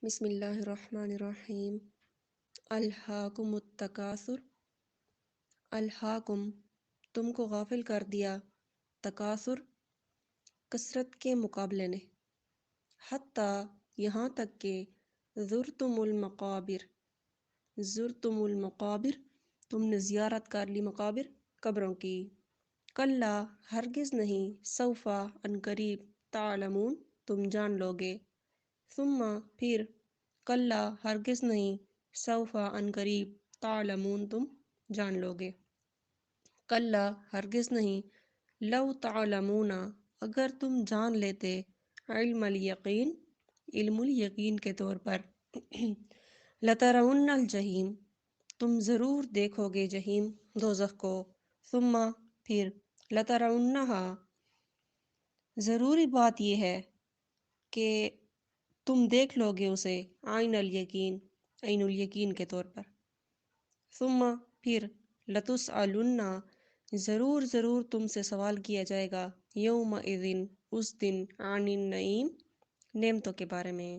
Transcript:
بسم اللہ الرحمن الرحیم۔ الہاکم التکاثر، الہاکم تم کو غافل کر دیا، تکاثر کثرت کے مقابلے نے، حتیٰ یہاں تک کہ زرتم المقابر، زرتم المقابر تم نے زیارت کر لی مقابر قبروں کی، کلا ہرگز نہیں، سوفا عنقریب، تعلمون تم جان لوگے، ثم پھر، کلا ہرگز نہیں، سوفا عنقریب، تعلمون تم جان لوگے، کلا ہرگز نہیں، لو تعلمون اگر تم جان لیتے، علم الیقین علم الیقین کے طور پر، لترون الجحیم تم ضرور دیکھو گے جہیم دوزخ کو، ثم پھر، لترونہا ضروری بات یہ ہے کہ تم دیکھ لو گے اسے، عین الیقین عین الیقین کے طور پر، ثم پھر، لتسألن ضرور ضرور تم سے سوال کیا جائے گا، یومئذ اس دن، عن النعیم نعمتوں کے بارے میں۔